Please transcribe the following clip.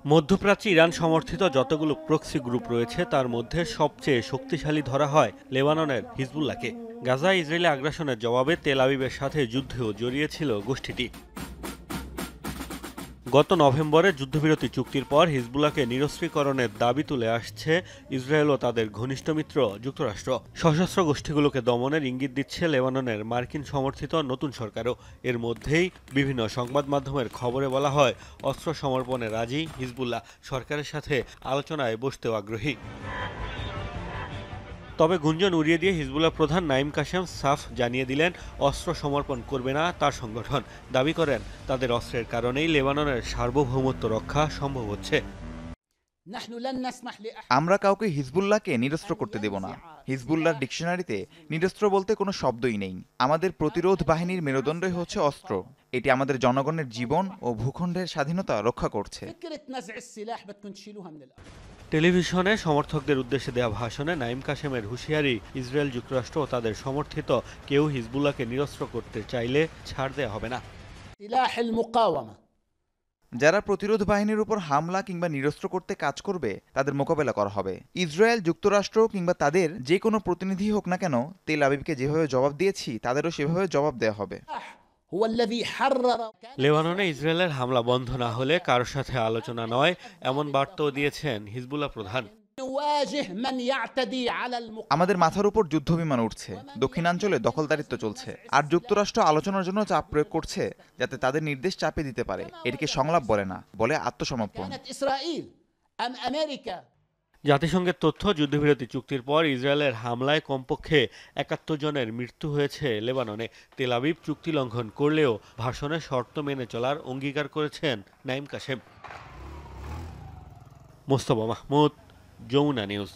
মধ্যপ্রাচ্যে ইরান সমর্থিত যতগুলো প্রক্সি গ্রুপ রয়েছে তার মধ্যে সবচেয়ে শক্তিশালী ধরা হয় লেবাননের হিজবুল্লাহকে। গাজায় ইসরায়েলি আগ্রাসনের জবাবে তেল আবিবের সাথে যুদ্ধেও জড়িয়েছিল গোষ্ঠীটি। গত নভেম্বরে যুদ্ধবিরতি চুক্তির পর হিজবুল্লাহকে নিরস্ত্রীকরণের দাবি তুলে আসছে ইসরায়েল ও তাদের ঘনিষ্ঠ মিত্র যুক্তরাষ্ট্র। সশস্ত্র গোষ্ঠীগুলোকে দমনের ইঙ্গিত দিচ্ছে লেবাননের মার্কিন সমর্থিত নতুন সরকারও। এর মধ্যেই বিভিন্ন সংবাদ মাধ্যমের খবরে বলা হয় অস্ত্র সমর্পণে রাজি হিজবুল্লাহ, সরকারের সাথে আলোচনায় বসতেও আগ্রহী। তবে গুঞ্জন উড়িয়ে দিয়ে হিজবুল্লাহ প্রধান নাঈম কাসেম সাফ জানিয়ে দিলেন অস্ত্র সমর্পণ করবে না তার সংগঠন। দাবি করেন তাদের অস্ত্রের কারণেই লেবাননের সার্বভৌমত্ব রক্ষা সম্ভব হচ্ছে। আমরা কাউকে হিজবুল্লাহকে নিরস্ত্র করতে দেব না। হিজবুল্লাহর ডিকশনারিতে নিরস্ত্র বলতে কোনো শব্দই নেই। আমাদের প্রতিরোধ বাহিনীর মেরুদণ্ডই হচ্ছে অস্ত্র। এটি আমাদের জনগণের জীবন ও ভূখণ্ডের স্বাধীনতা রক্ষা করছে। টেলিভিশনে সমর্থকদের উদ্দেশ্যে দেওয়া ভাষণে নাঈম কাসেমের হুঁশিয়ারি, ইসরায়েল, যুক্তরাষ্ট্র ও তাদের সমর্থিত কেউ হিজবুল্লাহকে নিরস্ত্র করতে চাইলে ছাড় দেওয়া হবে না। যারা প্রতিরোধ বাহিনীর উপর হামলা কিংবা নিরস্ত্র করতে কাজ করবে তাদের মোকাবেলা করা হবে। ইসরায়েল, যুক্তরাষ্ট্র কিংবা তাদের যে কোনো প্রতিনিধি হোক না কেন, তেল আবিবকে যেভাবে জবাব দিয়েছি তাদেরও সেভাবে জবাব দেওয়া হবে। লেবাননে ইসরায়েলের হামলা বন্ধ না হলে কারোর সাথে আলোচনা নয়, এমন বার্তাও দিয়েছেন হিজবুল্লাহ প্রধান। আমাদের মাথার উপর যুদ্ধবিমান উঠছে, দক্ষিণাঞ্চলে দখলদারিত্ব চলছে, আর যুক্তরাষ্ট্র আলোচনার জন্য চাপ প্রয়োগ করছে যাতে তাদের নির্দেশ চাপে দিতে পারে। এটিকে সংলাপ বলে না, বলে আত্মসমর্পণ। জাতিসংঘের তথ্য, যুদ্ধবিরতি চুক্তির পর ইসরায়েলের হামলায় কমপক্ষে ৭১ জনের মৃত্যু হয়েছে লেবাননে। তেল আবিব চুক্তি লঙ্ঘন করলেও ভাষণে শর্ত মেনে চলার অঙ্গীকার করেছেন নাঈম কাসেম। মোস্তফা মাহমুদ, যমুনা নিউজ।